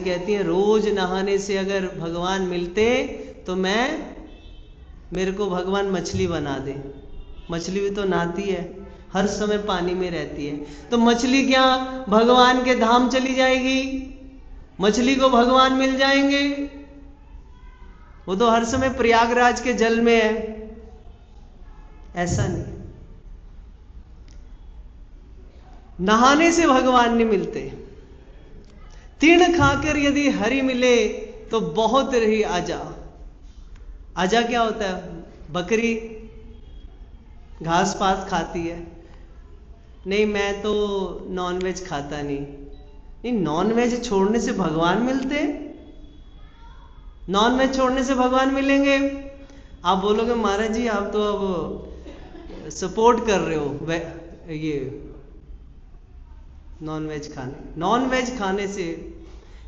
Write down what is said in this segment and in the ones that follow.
कहती हैं रोज नहाने से अगर भगवान मिलते तो मेरे को भगवान मछली बना दे। मछली भी तो नहाती है, हर समय पानी में रहती है, तो मछली क्या भगवान के धाम चली जाएगी? मछली को भगवान मिल जाएंगे? वो तो हर समय प्रयागराज के जल में है। ऐसा नहीं, नहाने से भगवान नहीं मिलते। तीर्ण खाकर यदि हरि मिले तो बहुत रही आजा। आजा क्या होता है? बकरी घास पात खाती है। नहीं मैं तो नॉनवेज खाता नहीं। नहीं, नॉनवेज छोड़ने से भगवान मिलते? नॉनवेज छोड़ने से भगवान मिलेंगे? आप बोलोगे महाराज जी आप तो अब सपोर्ट कर रहे हो ये नॉनवेज खाने। नॉनवेज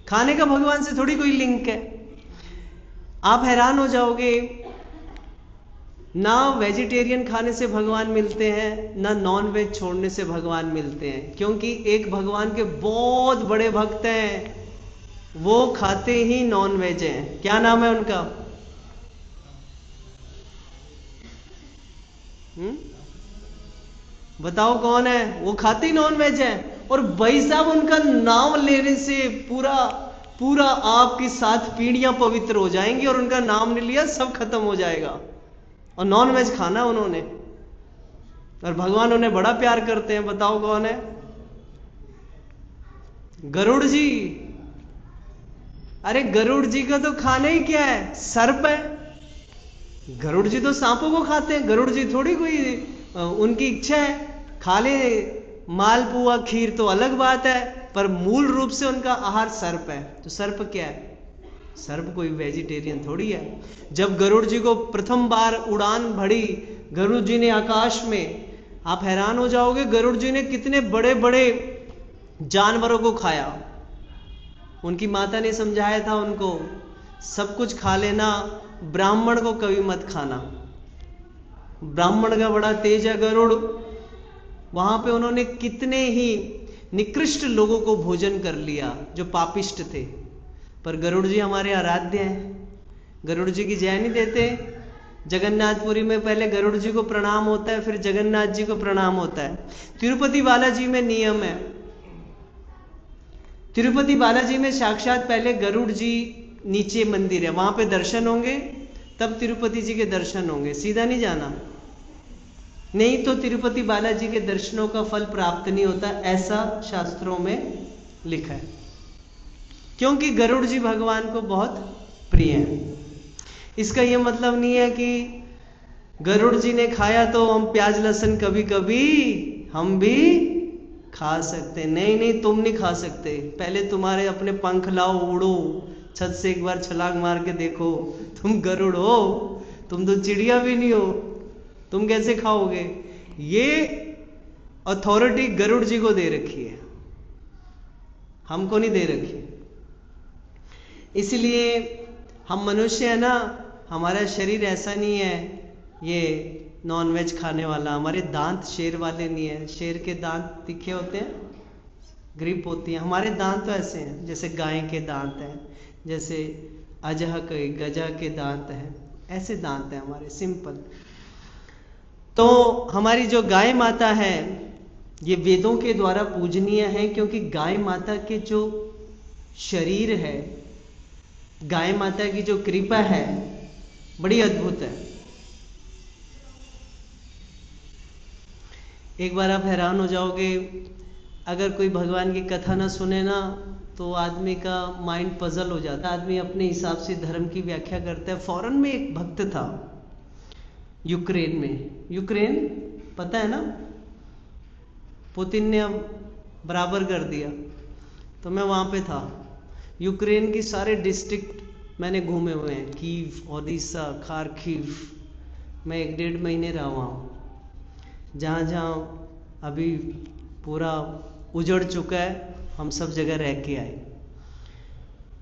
खाने का भगवान से थोड़ी कोई लिंक है। आप हैरान हो जाओगे, ना वेजिटेरियन खाने से भगवान मिलते हैं, ना नॉनवेज छोड़ने से भगवान मिलते हैं, क्योंकि एक भगवान के बहुत बड़े भक्त हैं, वो खाते ही नॉनवेज हैं। क्या नाम है उनका? बताओ कौन है? वो खाते ही नॉनवेज है। और भाई साहब उनका नाम लेने से पूरा आपकी 7 पीढ़ियां पवित्र हो जाएंगी, और उनका नाम नहीं लिया सब खत्म हो जाएगा। और नॉनवेज खाना उन्होंने, और भगवान उन्हें बड़ा प्यार करते हैं। बताओ कौन है? गरुड़ जी। अरे गरुड़ जी का तो खाना ही क्या है? सर्प है। गरुड़ जी तो सांपों को खाते हैं। गरुड़ जी थोड़ी कोई उनकी इच्छा है खा ले मालपुआ खीर तो अलग बात है, पर मूल रूप से उनका आहार सर्प है। तो सर्प क्या है? सर्प कोई वेजिटेरियन थोड़ी है। जब गरुड़ जी को प्रथम बार उड़ान भरी गरुड़ जी ने आकाश में, आप हैरान हो जाओगे गरुड़ जी ने कितने बड़े बड़े जानवरों को खाया। उनकी माता ने समझाया था उनको, सब कुछ खा लेना, ब्राह्मण को कभी मत खाना। ब्राह्मण का बड़ा तेज है गरुड़। वहां पे उन्होंने कितने ही निकृष्ट लोगों को भोजन कर लिया जो पापिष्ट थे। पर गरुड़ जी हमारे आराध्य हैं। गरुड़ जी की जय नहीं देते? जगन्नाथपुरी में पहले गरुड़ जी को प्रणाम होता है, फिर जगन्नाथ जी को प्रणाम होता है। तिरुपति बालाजी में नियम है, तिरुपति बालाजी में साक्षात पहले गरुड़ जी नीचे मंदिर है, वहां पे दर्शन होंगे, तब तिरुपति जी के दर्शन होंगे। सीधा नहीं जाना, नहीं तो तिरुपति बालाजी के दर्शनों का फल प्राप्त नहीं होता, ऐसा शास्त्रों में लिखा है। क्योंकि गरुड़ जी भगवान को बहुत प्रिय हैं। इसका यह मतलब नहीं है कि गरुड़ जी ने खाया तो हम प्याज लहसुन कभी कभी हम भी खा सकते। नहीं नहीं, तुम नहीं खा सकते। पहले तुम्हारे अपने पंख लाओ, उड़ो, छत से एक बार छलांग मार के देखो। तुम गरुड़ हो, तुम तो चिड़िया भी नहीं हो, तुम कैसे खाओगे? ये अथॉरिटी गरुड़ जी को दे रखी है, हमको नहीं दे रखी। इसलिए हम मनुष्य है ना, हमारा शरीर ऐसा नहीं है ये नॉनवेज खाने वाला। हमारे दांत शेर वाले नहीं है। शेर के दांत तीखे होते हैं, ग्रिप होती है। हमारे दांत तो ऐसे हैं जैसे गाय के दांत हैं, जैसे अजह के गजा के दांत हैं, ऐसे दांत हैं हमारे, सिंपल। तो हमारी जो गाय माता है ये वेदों के द्वारा पूजनीय है, क्योंकि गाय माता के जो शरीर है, गाय माता की जो कृपा है बड़ी अद्भुत है। एक बार आप हैरान हो जाओगे, अगर कोई भगवान की कथा ना सुने ना तो आदमी का माइंड पजल हो जाता है। आदमी अपने हिसाब से धर्म की व्याख्या करता है। फॉरेन में एक भक्त था, यूक्रेन में। यूक्रेन पता है ना, पुतिन ने अब बराबर कर दिया। तो मैं वहां पे था। यूक्रेन की सारे डिस्ट्रिक्ट मैंने घूमे हुए हैं, कीव, ओडिशा, खार्किव। मैं 1-1.5 महीने रहा वहाँ। जहाँ जहाँ अभी पूरा उजड़ चुका है, हम सब जगह रह के आए।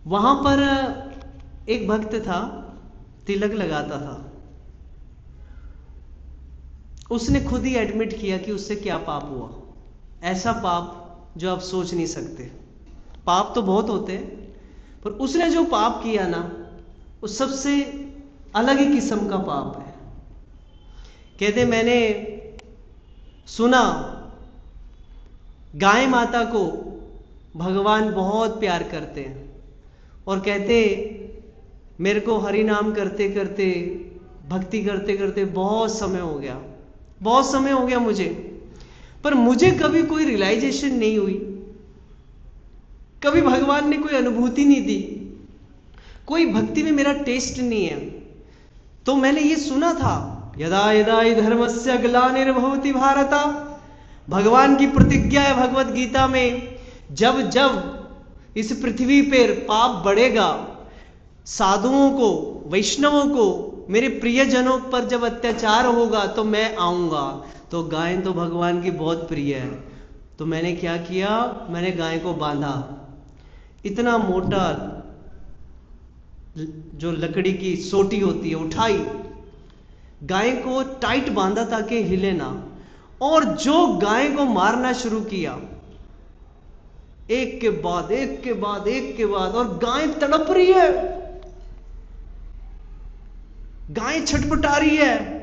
वहाँ पर एक भक्त था, तिलक लगाता था। उसने खुद ही एडमिट किया कि उससे क्या पाप हुआ। ऐसा पाप जो आप सोच नहीं सकते। पाप तो बहुत होते हैं, पर उसने जो पाप किया ना, वो सबसे अलग ही किस्म का पाप है। कहते मैंने सुना गाय माता को भगवान बहुत प्यार करते हैं और कहते मेरे को हरि नाम करते करते, भक्ति करते करते बहुत समय हो गया मुझे, पर मुझे कभी कोई रियलाइजेशन नहीं हुई, कभी भगवान ने कोई अनुभूति नहीं दी, कोई भक्ति में मेरा टेस्ट नहीं है। तो मैंने ये सुना था, यदा यदा हि धर्मस्य ग्लानिर्भवति भारत, भगवान की प्रतिज्ञा है भगवत गीता में, जब जब इस पृथ्वी पर पाप बढ़ेगा, साधुओं को, वैष्णवों को, मेरे प्रियजनों पर जब अत्याचार होगा तो मैं आऊंगा। तो गाय तो भगवान की बहुत प्रिय है। तो मैंने क्या किया, मैंने गाय को बांधा, इतना मोटा जो लकड़ी की सोटी होती है उठाई, गाय को टाइट बांधा ताकि हिले ना, और जो गाय को मारना शुरू किया, एक के बाद एक के बाद एक के बाद, और गाय तड़प रही है, गाय छटपटा रही है,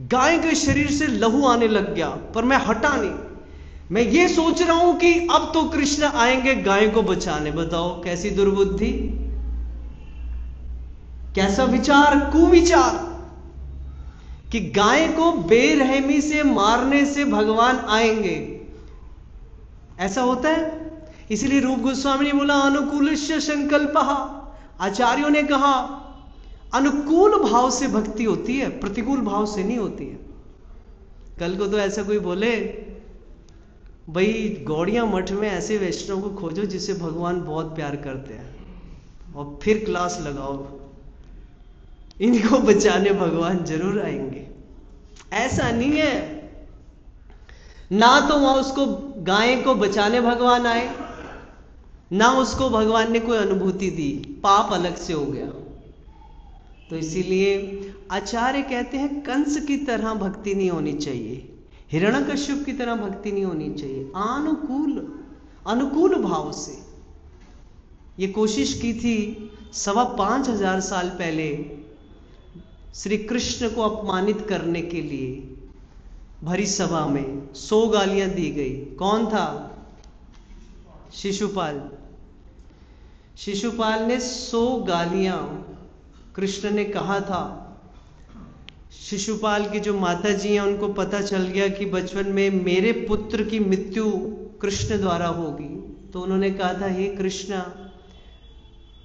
गाय के शरीर से लहू आने लग गया, पर मैं हटा नहीं। मैं ये सोच रहा हूं कि अब तो कृष्ण आएंगे गाय को बचाने। बताओ कैसी दुर्बुद्धि, कैसा विचार, कुविचार, कि गाय को बेरहमी से मारने से भगवान आएंगे। ऐसा होता है। इसलिए रूप गोस्वामी ने बोला अनुकूलस्य संकल्पः। आचार्यों ने कहा अनुकूल भाव से भक्ति होती है, प्रतिकूल भाव से नहीं होती है। कल को तो ऐसा कोई बोले भाई गौड़िया मठ में ऐसे वैष्णव को खोजो जिसे भगवान बहुत प्यार करते हैं, और फिर क्लास लगाओ, इनको बचाने भगवान जरूर आएंगे। ऐसा नहीं है। ना तो वहां उसको गाय को बचाने भगवान आए, ना उसको भगवान ने कोई अनुभूति दी, पाप अलग से हो गया। तो इसीलिए आचार्य कहते हैं कंस की तरह भक्ति नहीं होनी चाहिए, हिरण्यकश्यप की तरह भक्ति नहीं होनी चाहिए, अनुकूल भाव से। ये कोशिश की थी 5,500 साल पहले श्री कृष्ण को अपमानित करने के लिए। भरी सभा में 100 गालियां दी गई। कौन था? शिशुपाल। शिशुपाल ने 100 गालियां, कृष्ण ने कहा था। शिशुपाल की जो माता जी हैं उनको पता चल गया कि बचपन में मेरे पुत्र की मृत्यु कृष्ण द्वारा होगी, तो उन्होंने कहा था हे कृष्ण,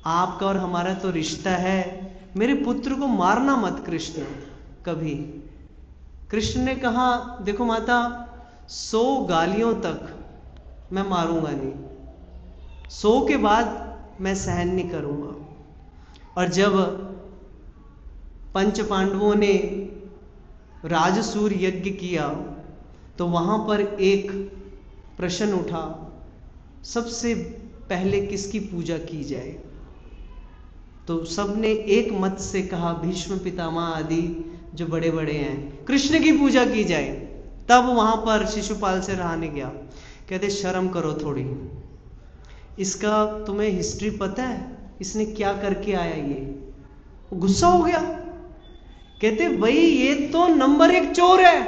आपका और हमारा तो रिश्ता है, मेरे पुत्र को मारना मत कृष्ण कभी। कृष्ण ने कहा देखो माता, 100 गालियों तक मैं मारूंगा नहीं, 100 के बाद मैं सहन नहीं करूंगा। और जब पंच पांडवों ने राजसूर यज्ञ किया तो वहां पर एक प्रश्न उठा, सबसे पहले किसकी पूजा की जाए? तो सबने एक मत से कहा भीष्म पितामह आदि जो बड़े बड़े हैं, कृष्ण की पूजा की जाए। तब वहां पर शिशुपाल से रहा नहीं गया। कहते शर्म करो थोड़ी, इसका तुम्हें हिस्ट्री पता है, इसने क्या करके आया? ये गुस्सा हो गया। कहते भाई ये तो नंबर 1 चोर है,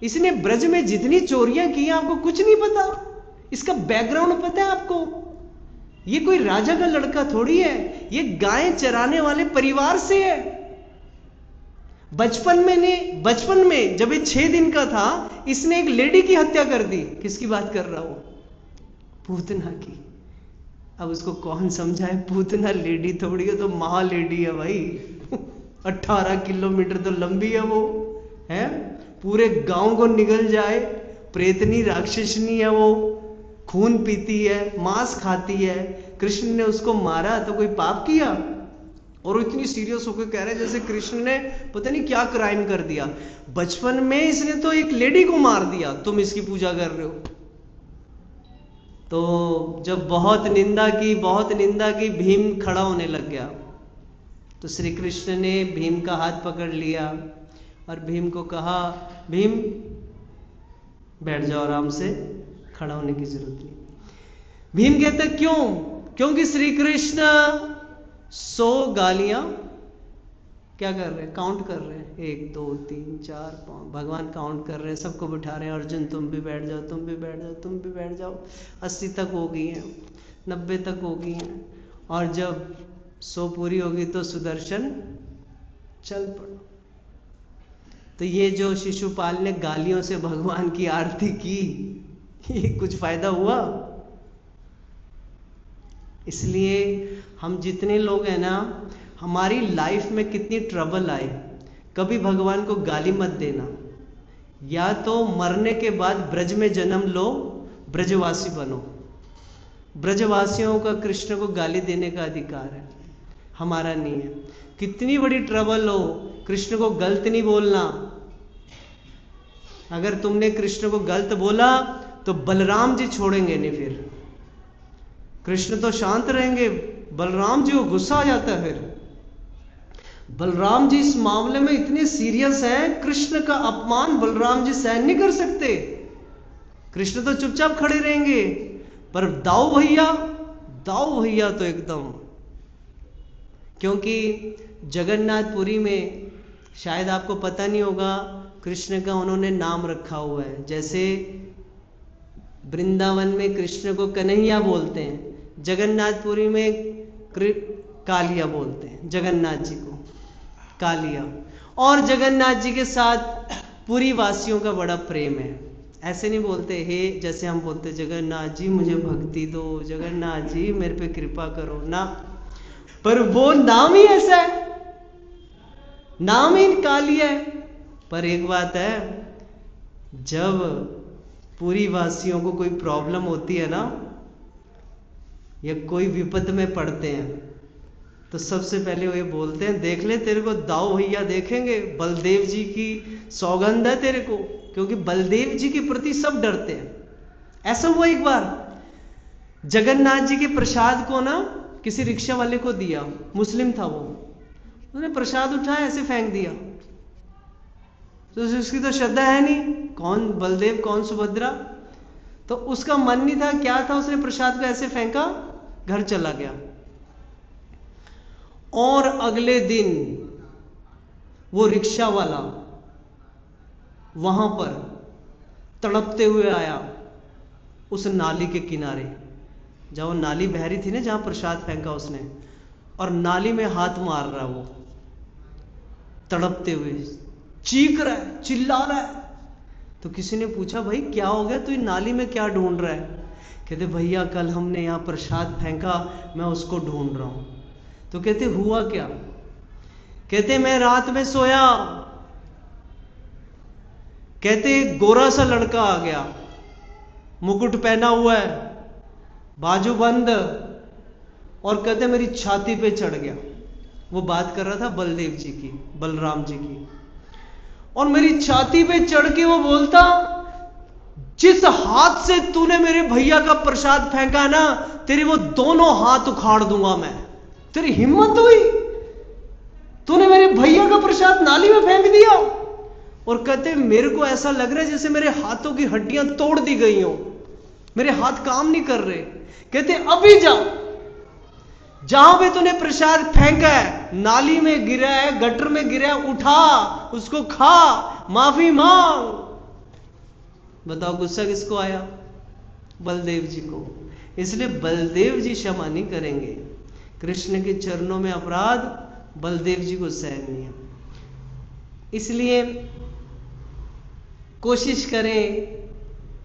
इसने ब्रज में जितनी चोरियां की आपको कुछ नहीं पता, इसका बैकग्राउंड पता है आपको? ये कोई राजा का लड़का थोड़ी है, ये गाय चराने वाले परिवार से है। बचपन में जब ये 6 दिन का था, इसने एक लेडी की हत्या कर दी। किसकी बात कर रहा हूं? पूतना की। अब उसको कौन समझाए, पूतना लेडी थोड़ी है, तो महा लेडी है भाई। 18 किलोमीटर तो लंबी है वो, है पूरे गांव को निगल जाए। प्रेतनी राक्षसनी है वो, खून पीती है, मांस खाती है। कृष्ण ने उसको मारा तो कोई पाप किया? और इतनी सीरियस होकर कह रहे जैसे कृष्ण ने पता नहीं क्या क्राइम कर दिया। बचपन में इसने तो एक लेडी को मार दिया, तुम इसकी पूजा कर रहे हो। तो जब बहुत निंदा की भीम खड़ा होने लग गया, तो श्री कृष्ण ने भीम का हाथ पकड़ लिया और भीम को कहा भीम बैठ जाओ आराम से, खड़ा होने की जरूरत नहीं। भीम कहता क्यों? क्योंकि श्री कृष्ण 100 गालियां क्या कर रहे हैं, काउंट कर रहे हैं, 1 2 3 4 5, भगवान काउंट कर रहे हैं, सबको बिठा रहे हैं, अर्जुन तुम भी बैठ जाओ, तुम भी बैठ जाओ, तुम भी बैठ जाओ। 80 तक हो गई हैं, 90 तक हो गई हैं, और जब 100 पूरी होगी तो सुदर्शन चल पड़ो। तो ये जो शिशुपाल ने गालियों से भगवान की आरती की, ये कुछ फायदा हुआ? इसलिए हम जितने लोग हैं ना, हमारी लाइफ में कितनी ट्रबल आए, कभी भगवान को गाली मत देना। या तो मरने के बाद ब्रज में जन्म लो, ब्रजवासी बनो। ब्रजवासियों का कृष्ण को गाली देने का अधिकार है, हमारा नहीं है। कितनी बड़ी ट्रबल हो, कृष्ण को गलत नहीं बोलना। अगर तुमने कृष्ण को गलत बोला तो बलराम जी छोड़ेंगे नहीं, फिर कृष्ण तो शांत रहेंगे, बलराम जी को गुस्सा आ जाता है। फिर बलराम जी इस मामले में इतने सीरियस हैं, कृष्ण का अपमान बलराम जी सहन नहीं कर सकते। कृष्ण तो चुपचाप खड़े रहेंगे, पर दाऊ भैया तो एकदम। क्योंकि जगन्नाथपुरी में शायद आपको पता नहीं होगा, कृष्ण का उन्होंने नाम रखा हुआ है। जैसे वृंदावन में कृष्ण को कन्हैया बोलते हैं, जगन्नाथपुरी में कालिया बोलते हैं, जगन्नाथ जी को कालिया। और जगन्नाथ जी के साथ पुरी वासियों का बड़ा प्रेम है। ऐसे नहीं बोलते हे, जैसे हम बोलते जगन्नाथ जी मुझे भक्ति दो, जगन्नाथ जी मेरे पे कृपा करो ना, पर वो नाम ही ऐसा है, नाम ही कालिया है। पर एक बात है, जब पूरी वासियों को कोई प्रॉब्लम होती है ना, या कोई विपद में पड़ते हैं, तो सबसे पहले वो ये बोलते हैं, देख ले तेरे को दाऊ भैया देखेंगे, बलदेव जी की सौगंध है तेरे को। क्योंकि बलदेव जी के प्रति सब डरते हैं। ऐसा हुआ एक बार, जगन्नाथ जी के प्रसाद को ना किसी रिक्शा वाले को दिया, मुस्लिम था वो, उन्होंने प्रसाद उठाया ऐसे फेंक दिया। तो उसकी तो श्रद्धा है नहीं, कौन बलदेव कौन सुभद्रा, तो उसका मन नहीं था, क्या था, उसने प्रसाद को ऐसे फेंका, घर चला गया। और अगले दिन वो रिक्शा वाला वहां पर तड़पते हुए आया उस नाली के किनारे, जहां वो नाली बह रही थी ना, जहां प्रसाद फेंका उसने, और नाली में हाथ मार रहा, वो तड़पते हुए चीख रहा है, चिल्ला रहा है। तो किसी ने पूछा, भाई क्या हो गया, तू नाली में क्या ढूंढ रहा है? कहते भैया कल हमने यहां प्रसाद फेंका, मैं उसको ढूंढ रहा हूं। तो कहते हुआ क्या? कहते मैं रात में सोया, कहते गोरा सा लड़का आ गया, मुकुट पहना हुआ है, बाजू बंद, और कहते मेरी छाती पे चढ़ गया। वो बात कर रहा था बलदेव जी की, बलराम जी की। और मेरी छाती पे चढ़ के वो बोलता, जिस हाथ से तूने मेरे भैया का प्रसाद फेंका ना, तेरी वो दोनों हाथ उखाड़ दूंगा मैं। तेरी हिम्मत हुई, तूने मेरे भैया का प्रसाद नाली में फेंक दिया। और कहते मेरे को ऐसा लग रहा है जैसे मेरे हाथों की हड्डियां तोड़ दी गई हो, मेरे हाथ काम नहीं कर रहे। कहते अभी जा, जहां पे तूने प्रसाद फेंका है, नाली में गिरा है, गटर में गिरा है, उठा उसको, खा, माफी मांग। बताओ गुस्सा किसको आया? बलदेव जी को। इसलिए बलदेव जी क्षमा नहीं करेंगे। कृष्ण के चरणों में अपराध बलदेव जी को सहन नहीं है। इसलिए कोशिश करें,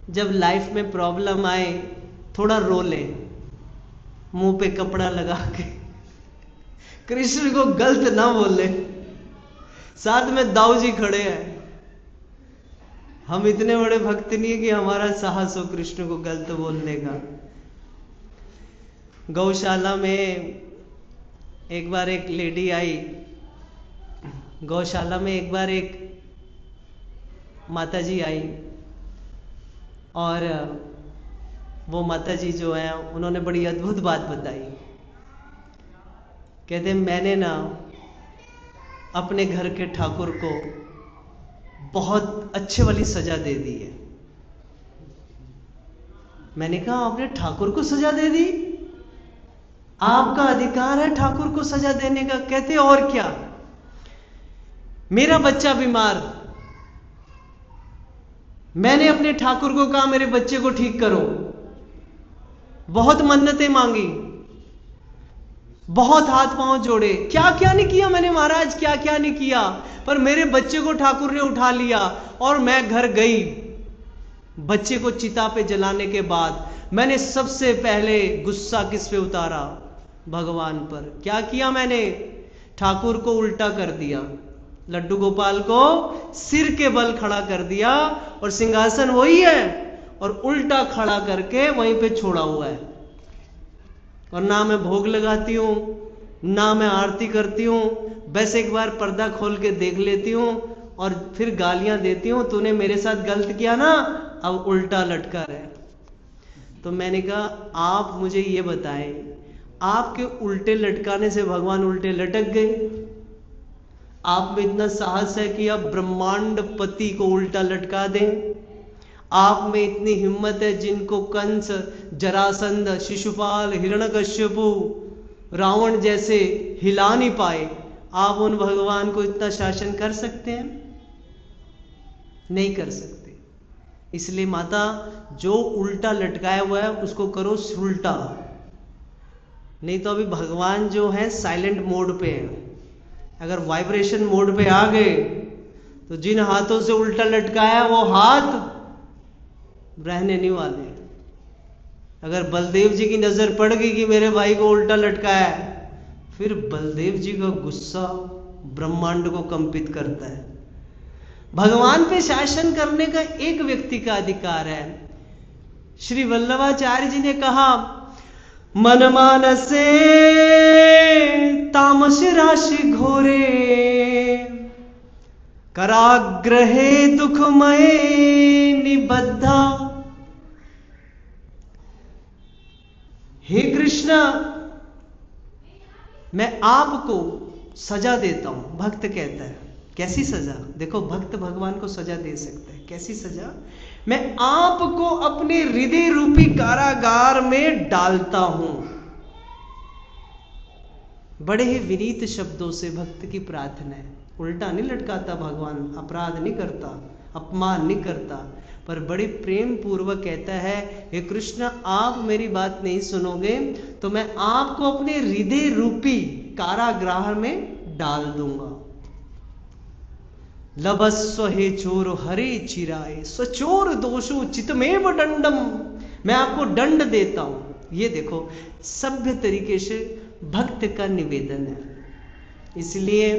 जब लाइफ में प्रॉब्लम आए थोड़ा रो लें, मुंह पे कपड़ा लगा के, कृष्ण को गलत ना बोले। साथ में दाऊ जी खड़े हैं, हम इतने बड़े भक्त नहीं है कि हमारा साहस हो कृष्ण को गलत बोलने का। गौशाला में एक बार एक लेडी आई, गौशाला में एक बार एक माताजी आई, और वो माताजी जो है उन्होंने बड़ी अद्भुत बात बताई। कहते मैंने ना अपने घर के ठाकुर को बहुत अच्छे वाली सजा दे दी है। मैंने कहा आपने ठाकुर को सजा दे दी? आपका अधिकार है ठाकुर को सजा देने का। कहते और क्या, मेरा बच्चा बीमार, मैंने अपने ठाकुर को कहा मेरे बच्चे को ठीक करो, बहुत मन्नतें मांगी, बहुत हाथ पांव जोड़े, क्या क्या नहीं किया मैंने महाराज, क्या क्या नहीं किया, पर मेरे बच्चे को ठाकुर ने उठा लिया। और मैं घर गई, बच्चे को चिता पे जलाने के बाद मैंने सबसे पहले गुस्सा किस पे उतारा, भगवान पर। क्या किया मैंने, ठाकुर को उल्टा कर दिया, लड्डू गोपाल को सिर के बल खड़ा कर दिया, और सिंहासन वही है और उल्टा खड़ा करके वहीं पे छोड़ा हुआ है। और ना मैं भोग लगाती हूं, ना मैं आरती करती हूं, बस एक बार पर्दा खोल के देख लेती हूं और फिर गालियां देती हूं, तूने मेरे साथ गलत किया ना, अब उल्टा लटका रहे। तो मैंने कहा आप मुझे ये बताएं, आपके उल्टे लटकाने से भगवान उल्टे लटक गए? आप में इतना साहस है कि आप ब्रह्मांड पति को उल्टा लटका दें? आप में इतनी हिम्मत है जिनको कंस, जरासंध, शिशुपाल, हिरण्यकश्यपु, रावण जैसे हिला नहीं पाए, आप उन भगवान को इतना शासन कर सकते हैं? नहीं कर सकते। इसलिए माता, जो उल्टा लटकाया हुआ है उसको करो सुलटा, नहीं तो अभी भगवान जो है साइलेंट मोड पे है। अगर वाइब्रेशन मोड पे आ गए तो जिन हाथों से उल्टा लटकाया वो हाथ रहने नहीं वाले। अगर बलदेव जी की नजर पड़ गई कि मेरे भाई को उल्टा लटकाया, फिर बलदेव जी का गुस्सा ब्रह्मांड को कंपित करता है। भगवान पे शासन करने का एक व्यक्ति का अधिकार है। श्री वल्लभाचार्य जी ने कहा, मन मानसे तामस राशि घोरे, कराग्रहे दुखमय निबद्धा। हे कृष्णा, मैं आपको सजा देता हूं। भक्त कहता है, कैसी सजा? देखो, भक्त भगवान को सजा दे सकता है। कैसी सजा? मैं आपको अपने हृदय रूपी कारागार में डालता हूं। बड़े ही विनीत शब्दों से भक्त की प्रार्थना है। उल्टा नहीं लटकाता भगवान, अपराध नहीं करता, अपमान नहीं करता, पर बड़े प्रेम पूर्वक कहता है, हे कृष्ण, आप मेरी बात नहीं सुनोगे तो मैं आपको अपने हृदय रूपी कारागृह में डाल दूंगा। लभस्व हे चोर हरे चिराए, स्वचोर दोषो चितमेव दंडम। मैं आपको दंड देता हूं। ये देखो, सभ्य तरीके से भक्त का निवेदन है। इसलिए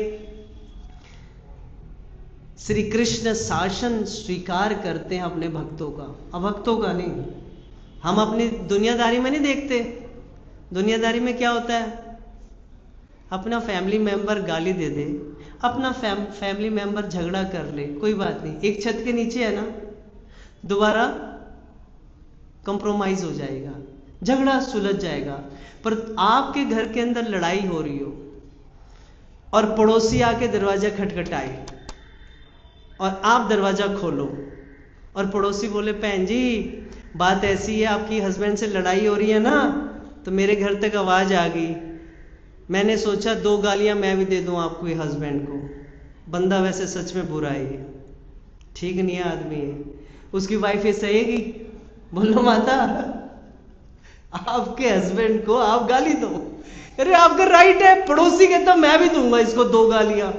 श्री कृष्ण शासन स्वीकार करते हैं अपने भक्तों का, अभक्तों का नहीं। हम अपनी दुनियादारी में नहीं देखते। दुनियादारी में क्या होता है, अपना फैमिली मेंबर गाली दे दे, अपना फैमिली मेंबर झगड़ा कर ले, कोई बात नहीं, एक छत के नीचे है ना, दोबारा कंप्रोमाइज हो जाएगा, झगड़ा सुलझ जाएगा। पर आपके घर के अंदर लड़ाई हो रही हो और पड़ोसी आके दरवाजा खटखटाए और आप दरवाजा खोलो और पड़ोसी बोले, बहन जी बात ऐसी है, आपकी हस्बैंड से लड़ाई हो रही है ना, तो मेरे घर तक आवाज आ गई, मैंने सोचा 2 गालियां मैं भी दे दूं आपको, ये हस्बैंड को। बंदा वैसे सच में बुरा है, ठीक नहीं है आदमी है। उसकी वाइफ ये सहेगी, बोलो माता आपके हस्बैंड को आप गाली दो। अरे आपका राइट है। पड़ोसी कहता मैं भी दूंगा इसको 2 गालियां।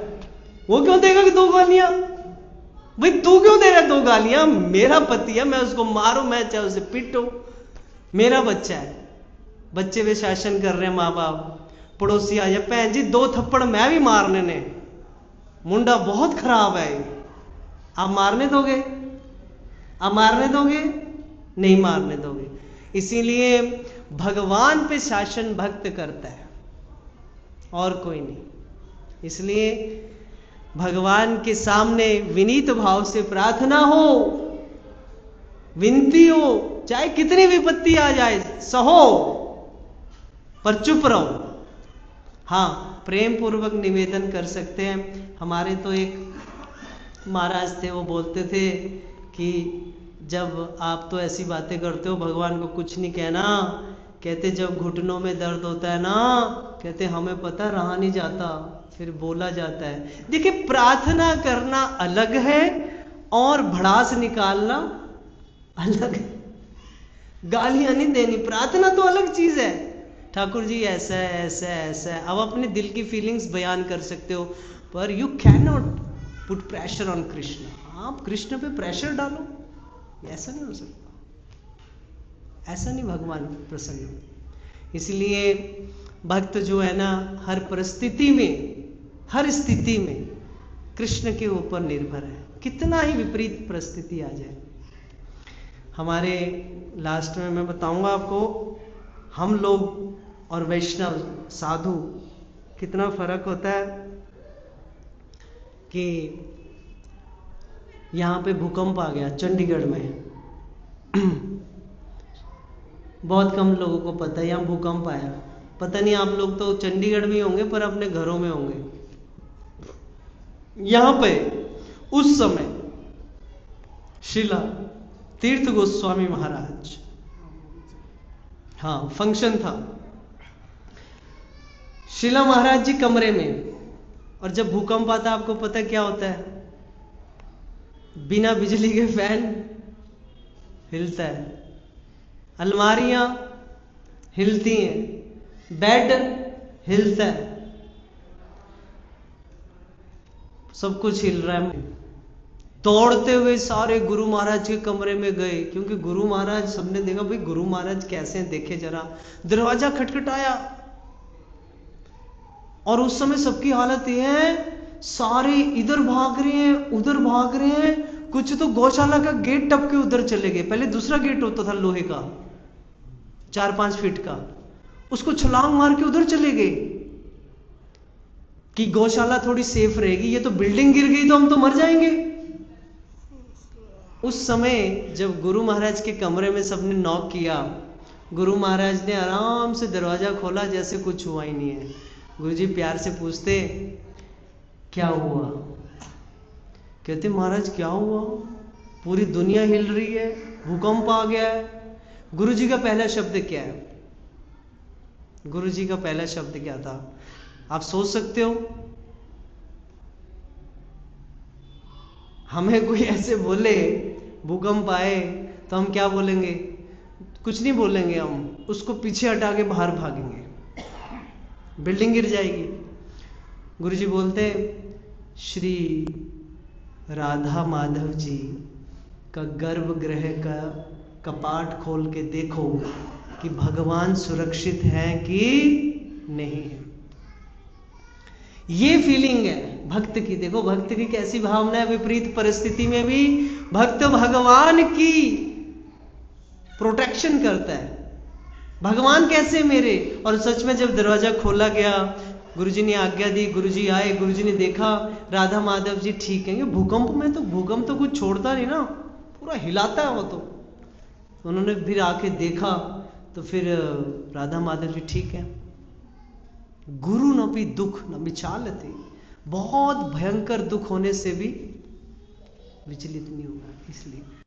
वो क्यों देगा कि 2 गालियां? भाई तू क्यों दे रहा 2 गालियां? मेरा पति है, मैं उसको मारूं, मैं चाहे उसे पीटूं, मेरा बच्चा है। बच्चे पे शासन कर रहे हैं माँ बाप। पड़ोसी आया, भैन जी 2 थप्पड़ मैं भी मारने ने, मुंडा बहुत खराब है, आप मारने दोगे? आप मारने दोगे? नहीं मारने दोगे। इसीलिए भगवान पे शासन भक्त करता है और कोई नहीं। इसलिए भगवान के सामने विनीत भाव से प्रार्थना हो, विनती हो, चाहे कितनी विपत्ति आ जाए सहो, पर चुप रहो। हाँ, प्रेम पूर्वक निवेदन कर सकते हैं। हमारे तो एक महाराज थे, वो बोलते थे कि जब आप तो ऐसी बातें करते हो, भगवान को कुछ नहीं कहना, कहते जब घुटनों में दर्द होता है ना, कहते हमें पता रहा नहीं जाता, फिर बोला जाता है। देखिए प्रार्थना करना अलग है और भड़ास निकालना अलग है। गालियां नहीं देनी, प्रार्थना तो अलग चीज है। ठाकुर जी ऐसा है ऐसा है ऐसा है, अब अपने दिल की फीलिंग्स बयान कर सकते हो, पर you can not put pressure on Krishna. आप कृष्ण पे प्रेशर डालो, ऐसा नहीं हो सकता, ऐसा नहीं भगवान प्रसन्न। इसलिए भक्त जो है ना, हर परिस्थिति में, हर स्थिति में कृष्ण के ऊपर निर्भर है, कितना ही विपरीत परिस्थिति आ जाए। हमारे लास्ट में मैं बताऊंगा आपको, हम लोग और वैष्णव साधु कितना फर्क होता है। कि यहाँ पे भूकंप आ गया चंडीगढ़ में, बहुत कम लोगों को पता है यहाँ भूकंप आया। पता नहीं, आप लोग तो चंडीगढ़ में होंगे पर अपने घरों में होंगे। यहाँ पे उस समय शिला तीर्थ गोस्वामी महाराज, हाँ फंक्शन था, शिला महाराज जी कमरे में, और जब भूकंप आता आपको पता क्या होता है, बिना बिजली के फैन हिलता है, अलमारियां हिलती हैं, बेड हिलता है, सब कुछ हिल रहा है। दौड़ते हुए सारे गुरु महाराज के कमरे में गए, क्योंकि गुरु महाराज, सबने देखा भाई गुरु महाराज कैसे हैं, देखे जरा। दरवाजा खटखटाया और उस समय सबकी हालत ये है, सारे इधर भाग रहे हैं उधर भाग रहे हैं, कुछ तो गौशाला का गेट टप के उधर चले गए। पहले दूसरा गेट होता था लोहे का 4-5 फीट का, उसको छलांग मार के उधर चले गए कि गौशाला थोड़ी सेफ रहेगी, ये तो बिल्डिंग गिर गई तो हम तो मर जाएंगे। उस समय जब गुरु महाराज के कमरे में सबने नॉक किया, गुरु महाराज ने आराम से दरवाजा खोला जैसे कुछ हुआ ही नहीं है। गुरुजी प्यार से पूछते क्या हुआ, कहते महाराज क्या हुआ, पूरी दुनिया हिल रही है, भूकंप आ गया है। गुरुजी का पहला शब्द क्या है, गुरुजी का पहला शब्द क्या था, आप सोच सकते हो। हमें कोई ऐसे बोले भूकंप आए तो हम क्या बोलेंगे, कुछ नहीं बोलेंगे, हम उसको पीछे हटा के बाहर भागेंगे, बिल्डिंग गिर जाएगी। गुरुजी बोलते श्री राधा माधव जी का गर्भगृह का कपाट खोल के देखो कि भगवान सुरक्षित हैं कि नहीं है। ये फीलिंग है भक्त की। देखो भक्त की कैसी भावना है, विपरीत परिस्थिति में भी भक्त भगवान की प्रोटेक्शन करता है। भगवान कैसे मेरे, और सच में जब दरवाजा खोला गया, गुरुजी ने आज्ञा दी, गुरुजी आए, गुरुजी ने देखा राधा माधव जी ठीक है। भूकंप में तो भूकंप तो कुछ छोड़ता नहीं ना, पूरा हिलाता है वो तो। उन्होंने फिर आके देखा तो फिर राधा माधव जी ठीक है। गुरु न भी दुख न विचालते, बहुत भयंकर दुख होने से भी विचलित नहीं होगा। इसलिए